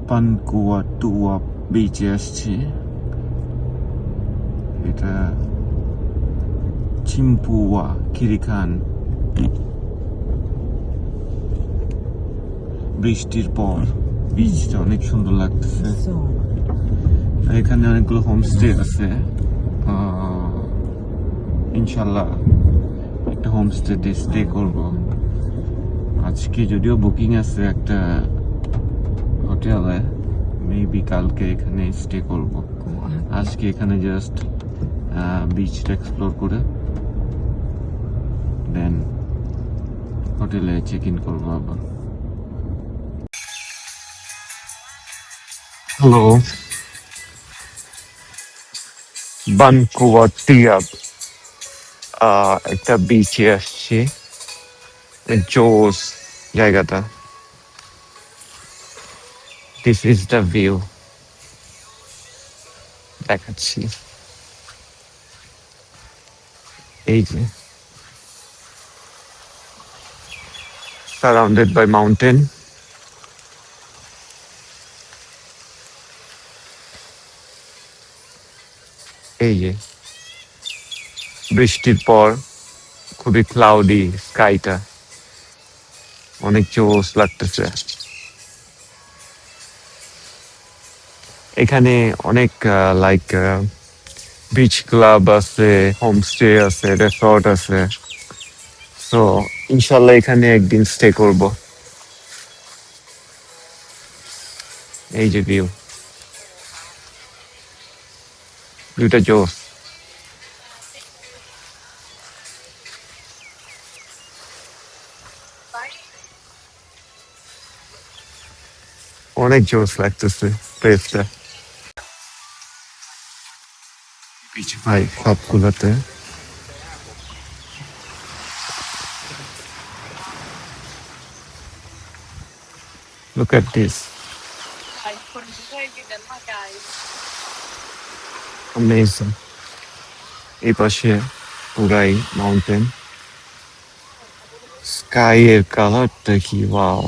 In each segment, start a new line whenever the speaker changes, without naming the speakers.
পানকুয়াটুয়া বিচে আসছি। এটা চিম্পুয়া কিরিখান। বৃষ্টির পর বিচটা অনেক সুন্দর লাগতেছে। এখানে অনেকগুলো হোমস্টে আছে। ইনশাল্লাহ একটা হোমস্টেতে স্টে করব আজকে, যদিও বুকিং আছে একটা হোটেলে। মেবি কালকে এখানে স্টে করব। আজকে এখানে জাস্ট বিচটা এক্সপ্লোর করে দেন হোটেলে চেক ইন করবো আবার। হ্যালো, বানকুয়াটিয়া একটা বিচে আসছি। জোস জায়গাটা। দিস ইজ দ্য ভিউ, দেখাচ্ছি। এই যে সারাউন্ডেড বাই মাউন্টেন। এই যে বৃষ্টির পর খুবই ক্লাউডি স্কাইটা, অনেক জোস লাগতেছে। এখানে অনেক লাইক বিচ ক্লাব আছে, হোমস্টে আছে, রিসর্ট আছে। সো ইনশাল্লাহ এখানে একদিন স্টে করব। এই যে ভিউ, ভিউটা জোস, অনেক জোস লাগতেছে প্লেসটা। বিচ ভাই সবগুলোতে। Look at this. Amazing. এই পাশে পুরাই মাউন্টেন। স্কাই এর কালারটা কি wow!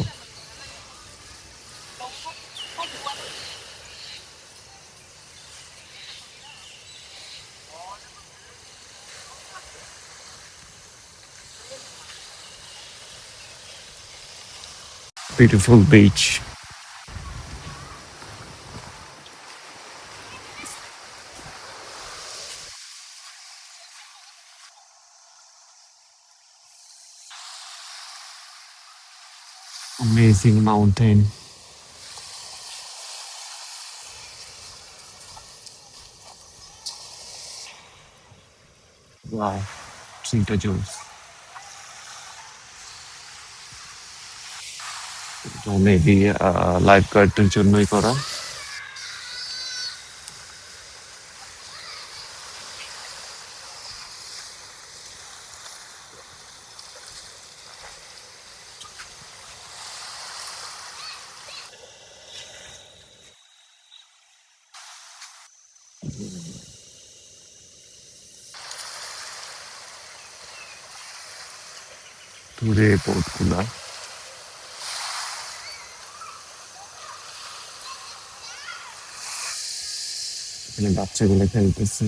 Beautiful beach. Amazing mountain. Wow. Sinta Jones. তো মেবি লাইফ গার্ডের জন্যই করা। দূরে বোটগুলা, এখানে বাচ্চাগুলো খেলতেছে।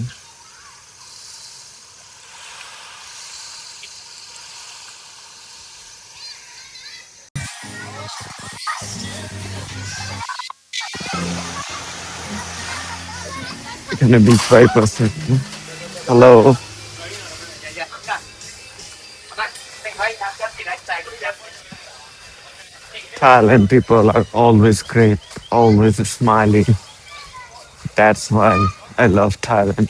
এখানে বিচ ভাইব আছে। Hello, Thailand people are always great, always smiling. That's why I love Thailand.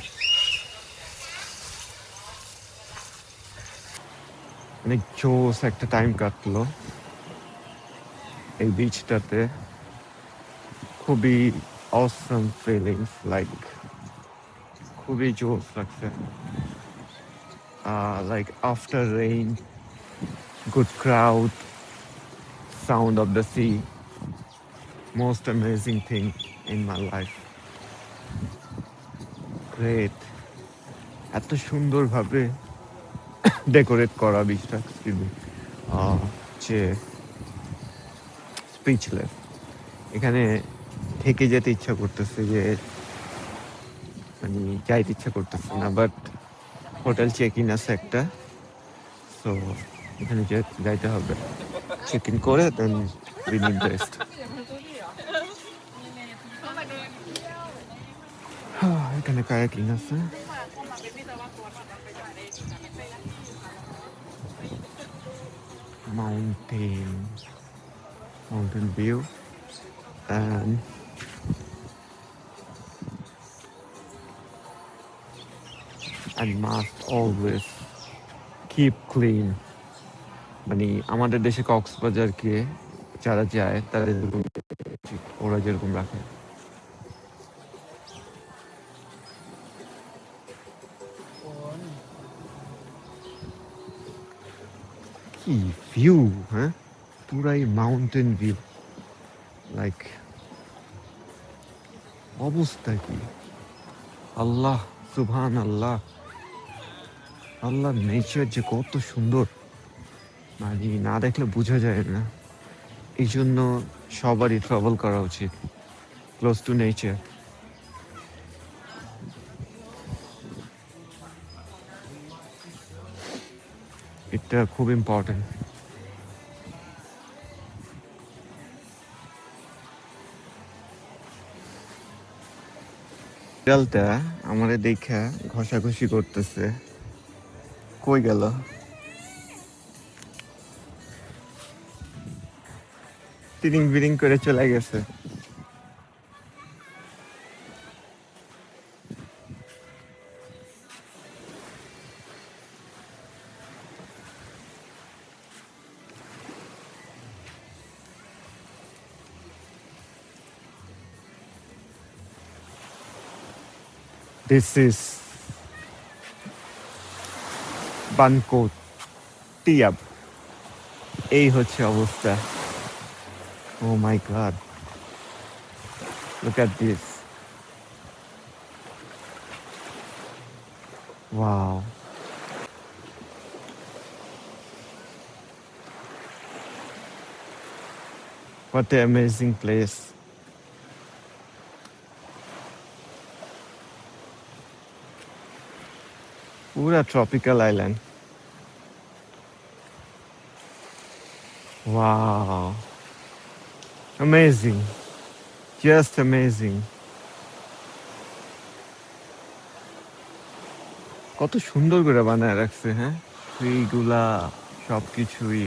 অনেক জোস একটা টাইম কাটলো এই বিচটাতে। খুবই অসম ফিলিংস, লাইক খুবই জোস লাগছে। Like after rain, good crowd, sound of the sea. Most amazing thing in my life. Great. এত সুন্দরভাবে ডেকোরেট করা বিচটা, যে স্পিচলেস। এখানে থেকে যেতে ইচ্ছা করতেছে যে মানে যাইতে ইচ্ছা করতেছে না, বাট হোটেল চেক ইন আছে একটা, সো এখানে যাইতে হবে। চেক ইন করে দেন উই নিড রেস্ট। এখানে কায়াকিং আছে, mountain mountain view, and must always keep clean। মানে আমাদের দেশে কক্সবাজারকে যারা যায় তাদের যেরকম উচিত, ওরা যেরকম রাখে। কি ভিউ! হ্যাঁ, পুরাই মাউন্টেন ভিউ, লাইক অবস্থা কি! আল্লাহ, সুবহান আল্লাহ, আল্লাহ নেচার যে কত সুন্দর, মানে না দেখলে বোঝা যায় না। এই জন্য সবারই ট্রাভেল করা উচিত ক্লোজ টু নেচার। এটা খুব ইম্পর্টেন্ট। বিড়ালটা আমারে দেখা ঘষাঘষি করতেছে, কই গেল? তিরিং বিরিং করে চলে গেছে। দিস ইজ বানকোট টিয়াব। এই হচ্ছে অবস্থা। Oh my God, look at this, wow! What an amazing place. पूरा tropical island. Wow. Amazing. Just amazing. কত সুন্দর করে বানায় রাখছে, হ্যাঁ, এইগুলা সবকিছুই।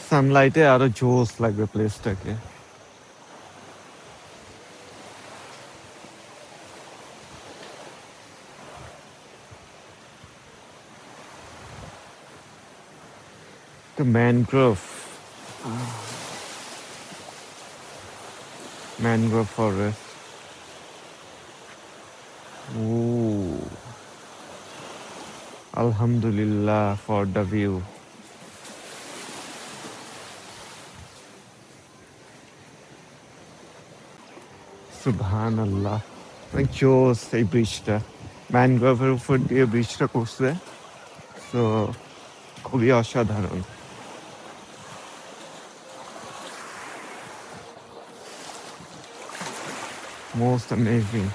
সানলাইটে আরো জোস লাগবে প্লেসটাকে। The mangrove forest. Ooh. Alhamdulillah for the view. Subhanallah. Like জোস এই ব্রিজটা, ম্যানগ্রোভের উপর দিয়ে ব্রিজটা করছে, তো খুবই অসাধারণ। Most amazing.